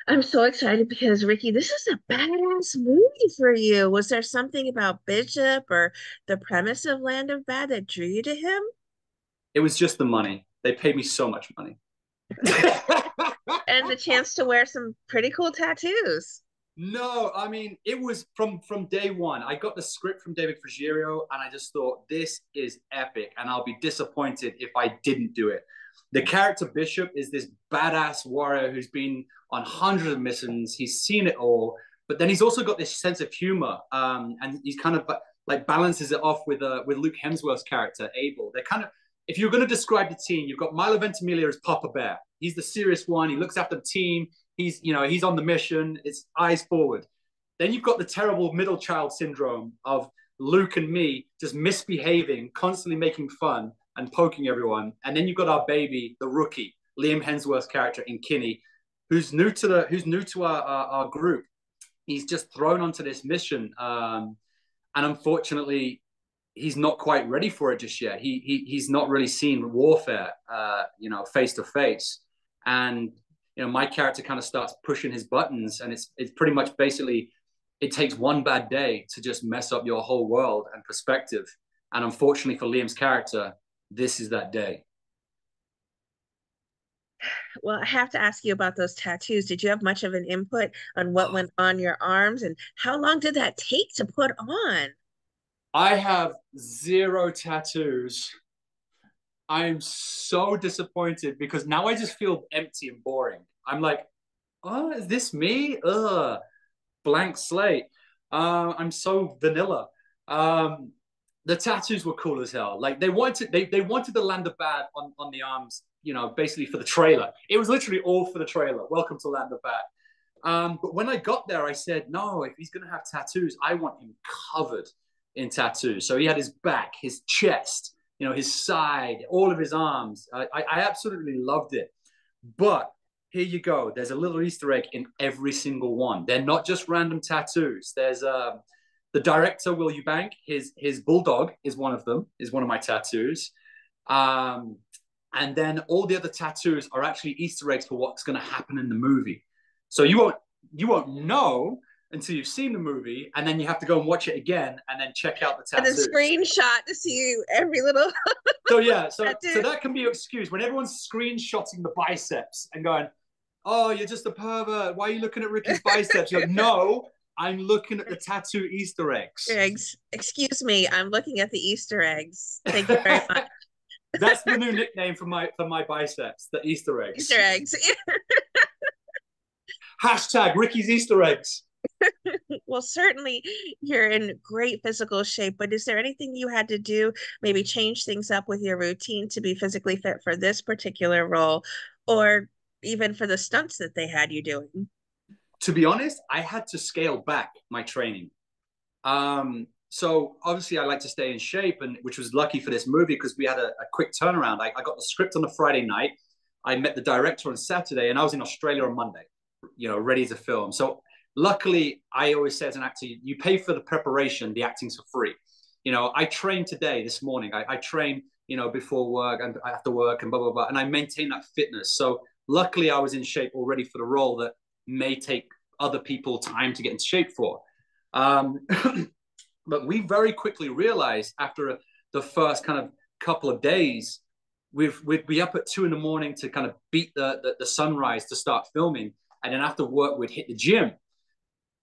I'm so excited because Ricky, this is a badass movie for you. Was there something about Bishop or the premise of Land of Bad that drew you to him? It was just the money. They paid me so much money. And the chance to wear some pretty cool tattoos. No, I mean it was from day one. I got the script from David Fruggerio, and I just thought this is epic, and I'll be disappointed if I didn't do it. The character Bishop is this badass warrior who's been on hundreds of missions. He's seen it all, but then he's also got this sense of humor, and he's kind of like balances it off with Luke Hemsworth's character Abel. They're kind of, if you're going to describe the team, you've got Milo Ventimiglia as Papa Bear. He's the serious one. He looks after the team. He's on the mission. It's eyes forward. Then you've got the terrible middle child syndrome of Luke and me just misbehaving, constantly making fun and poking everyone. And then you've got our baby, the rookie, Liam Hemsworth's character in Kinney, who's new to our group. He's just thrown onto this mission, and unfortunately, he's not quite ready for it just yet. He's not really seen warfare, face to face, and my character kind of starts pushing his buttons, and it's pretty much basically it takes one bad day to just mess up your whole world and perspective. And unfortunately for Liam's character, this is that day. Well, I have to ask you about those tattoos. Did you have much of an input on what went on your arms and how long did that take to put on? I have zero tattoos. I am so disappointed because now I just feel empty and boring. I'm like, oh, is this me? Ugh, blank slate. I'm so vanilla. Um, the tattoos were cool as hell. Like they wanted the Land of Bad on the arms, basically for the trailer. It was literally all for the trailer. Welcome to Land of Bad. But when I got there, I said, no, if he's gonna have tattoos, I want him covered in tattoos. So he had his back, his chest, his side, all of his arms. I absolutely loved it. But here you go. There's a little Easter egg in every single one. They're not just random tattoos. There's the director, Will Eubank, his bulldog is one of them, is one of my tattoos. Um, and then all the other tattoos are actually Easter eggs for what's going to happen in the movie. So you won't know until you've seen the movie, and then you have to go and watch it again, and then check out the And then tattoos. screenshot to see every little So yeah, so tattoo. that can be your excuse when everyone's screenshotting the biceps and going, "Oh, you're just a pervert. Why are you looking at Ricky's biceps?" You're like, "No, I'm looking at the tattoo Easter eggs." Eggs. Excuse me, I'm looking at the Easter eggs. Thank you very much. That's the new nickname for my biceps, the Easter Easter eggs. eggs. Hashtag Ricky's Easter eggs. Well, certainly you're in great physical shape, but is there anything you had to do, maybe change things up with your routine to be physically fit for this particular role, or even for the stunts that they had you doing? To be honest, I had to scale back my training. So obviously I like to stay in shape, and which was lucky for this movie because we had a quick turnaround. I got the script on a Friday night. I met the director on Saturday, and I was in Australia on Monday, ready to film. So luckily, I always say as an actor, you pay for the preparation, the acting's for free. I trained today, this morning. I train, before work and after work and blah, blah, blah. And I maintain that fitness. So luckily I was in shape already for the role that may take other people time to get into shape for. Um, but we very quickly realized after the first kind of couple of days, we'd be up at 2 in the morning to kind of beat the sunrise to start filming. And then after work, we'd hit the gym.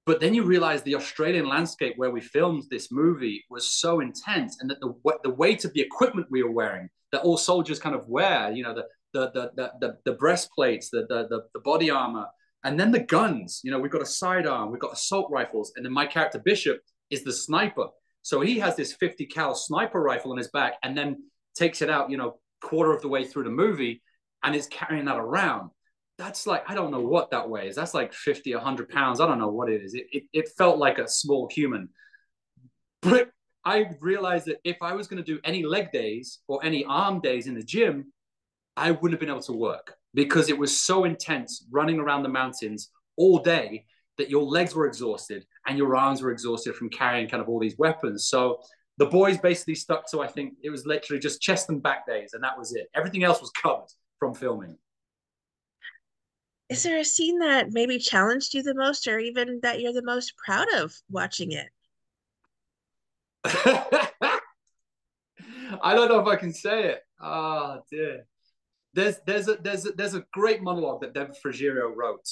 But then you realize the Australian landscape where we filmed this movie was so intense, and that the weight of the equipment we were wearing, that all soldiers kind of wear, the breastplates, the body armor, and then the guns. We've got a sidearm, we've got assault rifles, and then my character Bishop is the sniper. So he has this 50 cal sniper rifle on his back, and then takes it out, quarter of the way through the movie, and is carrying that around. That's like, I don't know what that weighs. That's like 50, 100 pounds. I don't know what it is. It felt like a small human. But I realized that if I was going to do any leg days or any arm days in the gym, I wouldn't have been able to work because it was so intense running around the mountains all day that your legs were exhausted and your arms were exhausted from carrying kind of all these weapons. So the boys basically stuck to, I think it was literally just chest and back days, and that was it. Everything else was covered from filming. Is there a scene that maybe challenged you the most, or even that you're the most proud of watching it? I don't know if I can say it. Oh dear. There's a great monologue that David Frugero wrote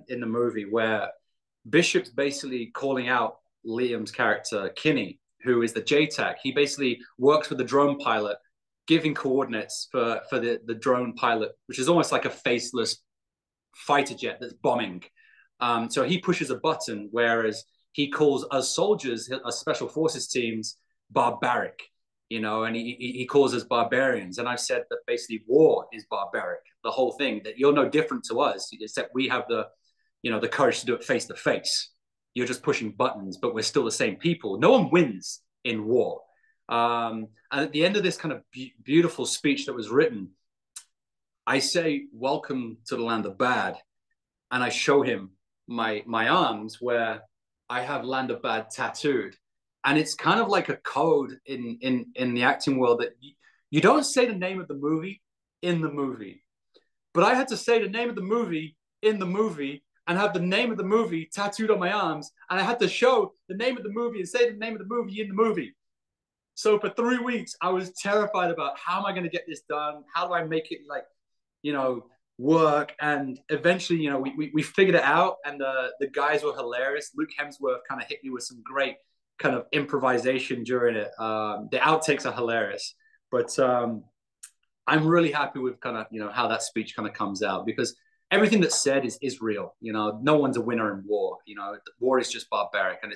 in the movie where Bishop's basically calling out Liam's character Kinney, who is the JTAC. He basically works with the drone pilot, giving coordinates for the drone pilot, which is almost like a faceless fighter jet that's bombing. So he pushes a button, whereas he calls us soldiers, us special forces teams, barbaric, and he calls us barbarians. And I've said that basically war is barbaric, the whole thing, that you're no different to us, except we have the courage to do it face to face. You're just pushing buttons, but we're still the same people. No one wins in war. And at the end of this kind of beautiful speech that was written, I say, "Welcome to the land of bad," and I show him my arms where I have Land of Bad tattooed, and it's kind of like a code in the acting world that you don't say the name of the movie in the movie, but I had to say the name of the movie in the movie and have the name of the movie tattooed on my arms, and I had to show the name of the movie and say the name of the movie in the movie. So for 3 weeks, I was terrified about how am I going to get this done? How do I make it like, you know, work? And eventually, we figured it out, and the guys were hilarious. Luke Hemsworth kind of hit me with some great kind of improvisation during it. The outtakes are hilarious, but I'm really happy with kind of how that speech kind of comes out, because everything that's said is real. No one's a winner in war. War is just barbaric, and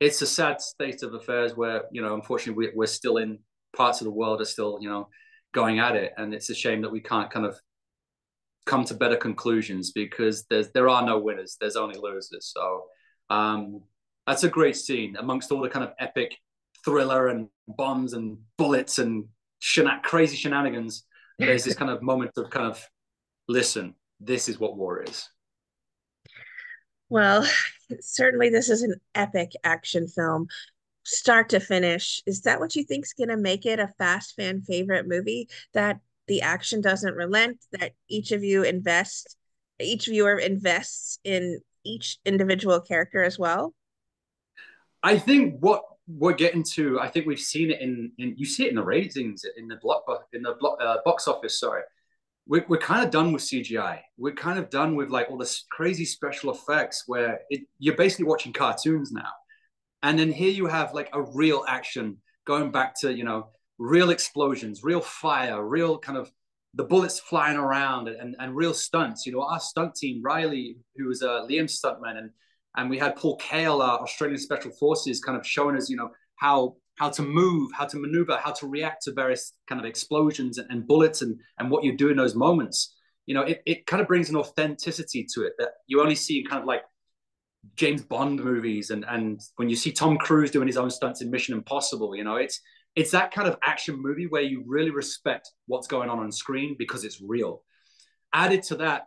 it's a sad state of affairs where unfortunately we're still in parts of the world are still going at it, and it's a shame that we can't kind of come to better conclusions, because there are no winners, there's only losers. So that's a great scene amongst all the kind of epic thriller and bombs and bullets and crazy shenanigans. There's this kind of moment of kind of, listen, this is what war is. Well, certainly this is an epic action film, start to finish. Is that what you think's going to make it a fast fan favorite movie? That the action doesn't relent, that each viewer invests in each individual character as well? I think what we're getting to, I think we've seen it in you see it in the ratings in the box office. Sorry, we're kind of done with CGI. We're kind of done with like all this crazy special effects where you're basically watching cartoons now. And then here you have like a real action going back to, real explosions, real fire, real kind of the bullets flying around, and real stunts. Our stunt team, Riley, who was a Liam stuntman, and we had Paul Kale, our Australian Special Forces, kind of showing us, how to move, how to maneuver, how to react to various kind of explosions and bullets, and what you do in those moments. It kind of brings an authenticity to it that you only see in kind of like James Bond movies, and when you see Tom Cruise doing his own stunts in Mission Impossible, it's that kind of action movie where you really respect what's going on screen because it's real. Added to that,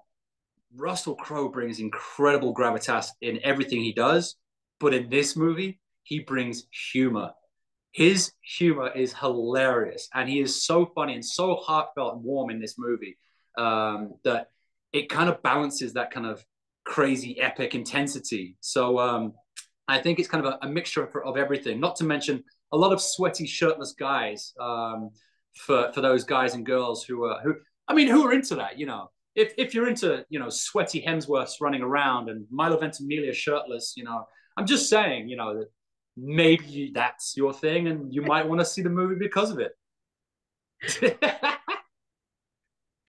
Russell Crowe brings incredible gravitas in everything he does, but in this movie, he brings humor. His humor is hilarious, and he is so funny and so heartfelt and warm in this movie that it kind of balances that kind of crazy epic intensity. So I think it's kind of a mixture of everything. Not to mention a lot of sweaty, shirtless guys for those guys and girls who are into that. If you're into sweaty Hemsworths running around and Milo Ventimiglia shirtless, I'm just saying that maybe that's your thing, and you might want to see the movie because of it.